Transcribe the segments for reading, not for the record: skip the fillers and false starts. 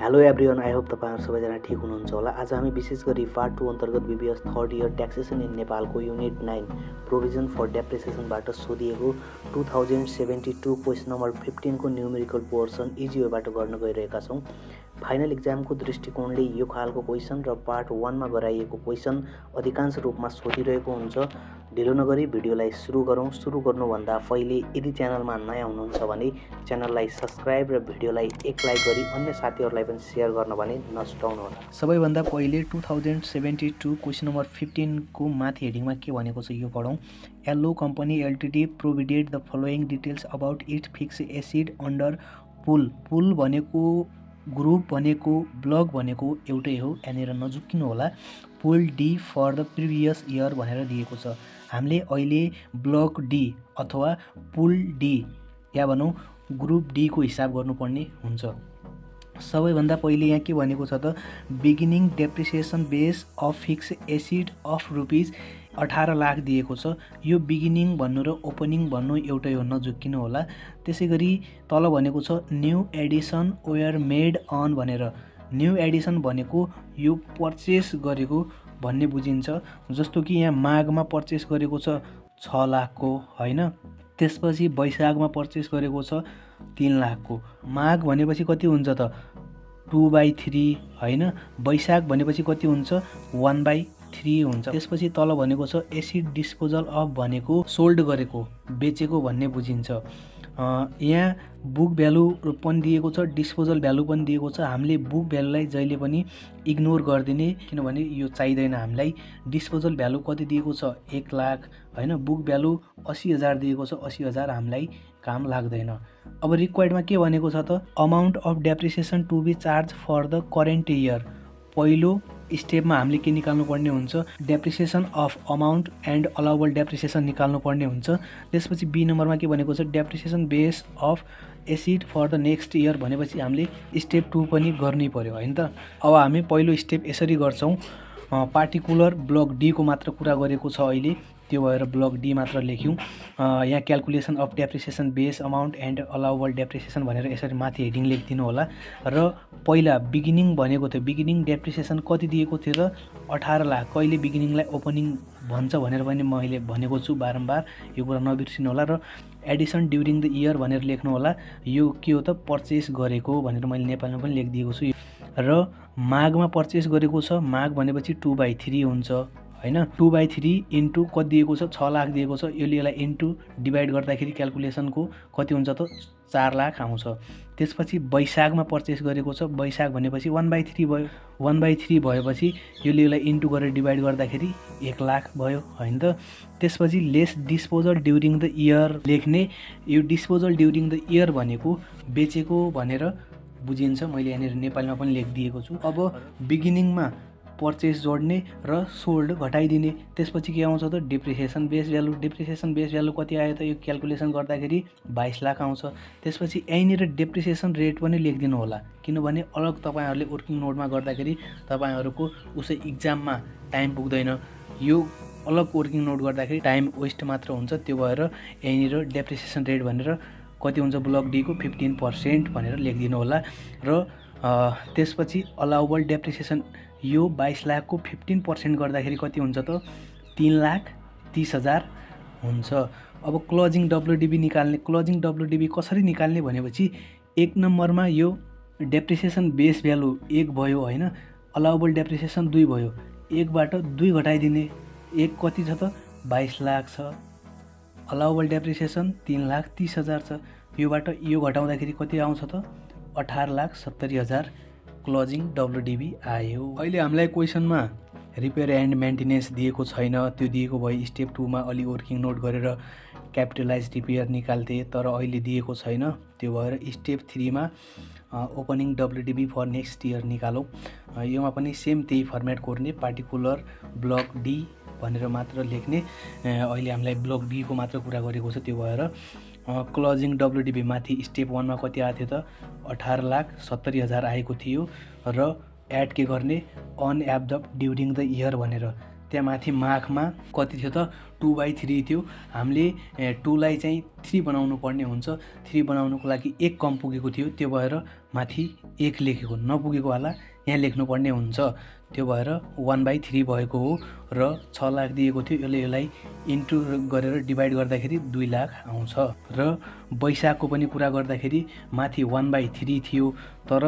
Hello everyone, I hope तपाईहरु सबैजना ठिक हुनुहुन्छ होला। आज हामी विशेष गरी पार्ट 2 अन्तर्गत BBS third year taxation in नेपालको युनिट 9 प्रोभिजन फर डेप्रिसिएसनबाट सोधिएको 2072 क्वेशन नम्बर 15 को न्यूमेरिकल पोर्सन इजी वेबाट गर्न गइरहेका छौं। फाइनल एक्जामको दृष्टिकोणले यो खालको क्वेशन र पार्ट 1 मा गराइएको क्वेशन अधिकांश रूपमा सोधिरहेको हुन्छ। ढिलो नगरी भिडियोलाई सुरु गरौं। सुरु गर्नुभन्दा पहिले यदि च्यानलमा नयाँ हुनुहुन्छ भने च्यानललाई सब्स्क्राइब र भिडियोलाई एक लाइक गरी अन्य साथीहरुलाई पनि शेयर गर्न भने नछुटाउनुहोला। सबैभन्दा पहिले 2072 क्वेशन नम्बर 15 को माथि हेडिङमा के भनेको छ यो पढौं। Yellow company LTD provided the following details about its fixed assets under pool. Pool भनेको ग्रुप भनेको ब्लक भनेको एउटै हो, यहाँनिर नजुक्किनु होला। Pool D for the previous year भनेर दिएको छ। हामीले अहिले ब्लक डी अथवा पुल डी या भनौं ग्रुप डी को हिसाब गर्नुपर्ने हुन्छ। सबैभन्दा पहिले यहाँ के भनेको छ त beginning depreciation base of fix acid of rupees 18 lakh दिएको छ। यो बिगिनिङ भन्नु र ओपनिङ भन्नु एउटै हो, नजुक्किनु होला। त्यसैगरी तल भनेको छ new addition were made on भनेर। न्यू एडिसन भनेको यो पर्चेस गरेको भन्ने बुझिन्छ। जस्तो कि यहाँ माघमा पर्चेस गरेको छ 6 लाखको हैन, त्यसपछि वैशाखमा पर्चेस गरेको छ 3 लाखको। माघ भनेपछि कति हुन्छ त 2/3 हैन, वैशाख भनेपछि कति हुन्छ 1/3 हुन्छ। त्यसपछि तल भनेको छ एसिड डिस्पोजल अफ भनेको सोल्ड गरेको बेचेको भन्ने बुझिन्छ। यहाँ बुक भ्यालु पनि दिएको छ, डिस्पोजल भ्यालु पनि दिएको छ। हामीले बुक भ्यालुलाई जहिले पनि इग्नोर गर्दिने, किनभने यो चाहिदैन हामीलाई। डिस्पोजल भ्यालु कति दिएको छ 1 लाख हैन, बुक भ्यालु 80,000 दिएको छ, 80,000 हामीलाई काम लाग्दैन। अब रिक्वायर्डमा के भनेको छ त amount of depreciation to be charged for the current year. पहिलो स्टेपमा हामीले के निकाल्नु पर्ने हुन्छ depreciation of amount and allowable depreciation निकाल्नु पर्ने हुन्छ। त्यसपछि बी नम्बरमा के भनेको छ depreciation base of asset for the next year भनेपछि हामीले स्टेप 2 पनि गर्नै पर्यो हैन त। अब हामी पहिलो स्टेप यसरी गर्छौं। पार्टिकुलर ब्लक डी को मात्र कुरा गरेको छ अहिले, त्यो भएर ब्लक डी मात्र लेख्यौं। यहाँ calculation of depreciation base amount and allowable depreciation भनेर यसरी माथि हेडिङ लेखिदिनु होला। र पहिला बिगिनिङ भनेको थियो, बिगिनिङ डेप्रिसिएसन कति दिएको थियो त 18 लाख। कहिले बिगिनिङलाई ओपनिङ भन्छ भनेर पनि मैले भनेको छु बारम्बार, यो कुरा नबिर्सिनु होला। र एडिसन ड्युरिङ द इयर भनेर लेख्नु होला। यो के हो त पर्चेस गरेको भनेर मैले नेपालमा पनि लेखिदिएको छु। र माघमा पर्चेस गरेको छ, माघ भनेपछि 2/3 हुन्छ हैन। 2/3 इन्टु कति दिएको छ 6 लाख दिएको छ। यसलाई इन्टु डिभाइड गर्दाखेरि क्याल्कुलेसनको कति हुन्छ त 4 लाख आउँछ। त्यसपछि वैशाखमा पर्चेस गरेको छ, वैशाख भनेपछि 1/3 भयो। 1/3 भएपछि यसलाई इन्टु गरेर डिभाइड गर्दाखेरि 1 लाख भयो हैन त। त्यसपछि lace disposal during the year लेख्ने। यो डिस्पोजल ड्युरिङ द इयर भनेको बेचेको भनेर बुझिन्छ। मैले यहाँनिर नेपालीमा पनि लेखिदिएको छु। अब बिगिनिङमा पर्चेस जोड्ने र सोल्ड घटाइदिने। त्यसपछि के आउँछ त depreciation base value. Depreciation base value कति आयो त यो क्याल्कुलेसन गर्दाखेरि 22 लाख आउँछ। त्यसपछि यहीँनिर डेप्रिसिएसन रेट पनि लेखिदिनु होला, किनभने अलग तपाईहरुले वर्किङ नोटमा गर्दाखेरि तपाईहरुको उसै एक्जाममा टाइम पुग्दैन। यो अलग वर्किङ नोट गर्दाखेरि टाइम वेस्ट मात्र हुन्छ। त्यो भएर यहीँनिर डेप्रिसिएसन रेट भनेर कति हुन्छ ब्लक डी को 15% भनेर लेखिदिनु होला। र त्यसपछि अलाउबल डेप्रिसिएसन यो 22 लाख को 15% गर्दाखेरि कति हुन्छ त 3,30,000 हुन्छ। अब क्लोजिङ डब्ल्युडीबी निकाल्ने। क्लोजिङ डब्ल्युडीबी कसरी निकाल्ने भनेपछि 1 नम्बरमा यो डेप्रिसिएसन बेस भ्यालु 1 भयो हैन, अलाउबल डेप्रिसिएसन 2 भयो। 1 बाट 2 घटाइदिने। 1 कति छ त 22 लाख छ, अलाउबल डेप्रिसिएसन 3,30,000 छ। योबाट यो घटाउँदाखेरि कति आउँछ त 18,70,000 क्लोजिङ डब्ल्युडीबी आयो। अहिले हामीलाई क्वेशनमा रिपेयर एन्ड मेन्टेनेन्स दिएको छैन, त्यो दिएको भए स्टेप 2 मा अलि वर्किङ नोट गरेर क्यापिटलाइज रिपेयर निकाल्थे, तर अहिले दिएको छैन। त्यो भएर स्टेप 3 मा ओपनिङ डब्ल्युडीबी फर नेक्स्ट इयर निकालौं। योमा पनि सेम त्यही फर्मेट कोर्ने, पार्टिकुलर ब्लक डी भनेर मात्र लेख्ने। अहिले हामीलाई ब्लक डी को मात्र कुरा गरेको छ। त्यो भएर क्लोजिङ डब्ल्युडीबी माथि स्टेप 1 मा कति आएको थियो त 18,70,000 आएको थियो। र एड के गर्ने on absorb during the year भनेर त्यहाँ माथि मार्कमा कति थियो त 2/3 थियो। हामीले 2 लाई चाहिँ 3 बनाउनु पर्ने हुन्छ। 3 बनाउनुको लागि 1 कम पुगेको थियो, त्यो भएर माथि 1 लेखेको, नपुगेको वाला यहाँ लेख्नुपर्ने हुन्छ। त्यो भएर 1/3 भएको हो र 6 लाख दिएको थियो। यसलाई इन्टु गरेर डिभाइड गर्दाखेरि 2 लाख आउँछ। र वैशाखको पनि कुरा गर्दाखेरि माथि 1/3 थियो, तर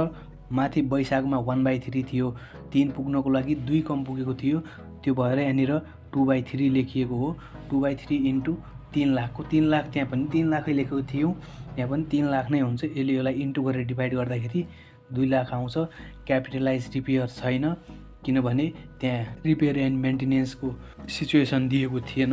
माथि वैशाखमा 1/3 थियो, 3 पुग्नको लागि 2 कम पुगेको थियो, त्यो भएर यहाँनिर 2/3 लेखिएको हो। 2/3 इन्टु 3 लाखको 3 लाख त्यहाँ पनि 3 लाखै लेखेको थियो, यहाँ पनि 3 लाख नै हुन्छ। यसलाई इन्टु गरेर डिभाइड गर्दाखेरि 2 लाख आउँछ। क्यापिटलाइज रिपेयर छैन, किनभने त्यहाँ रिपेयर एन्ड मेन्टेनेन्सको सिचुएसन दिएको थिएन,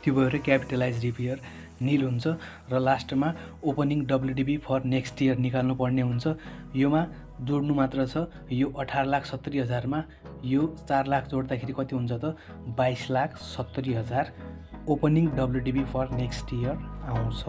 त्यो भएर क्यापिटलाइज रिपेयर निल हुन्छ। र लास्टमा opening WDB for next year निकाल्नु पर्ने हुन्छ। योमा जोड्नु मात्र छ। यो 18,70,000मा यो 4 लाख जोड्दाखेरि कति हुन्छ त 22,70,000 opening WDB for next year आउँछ।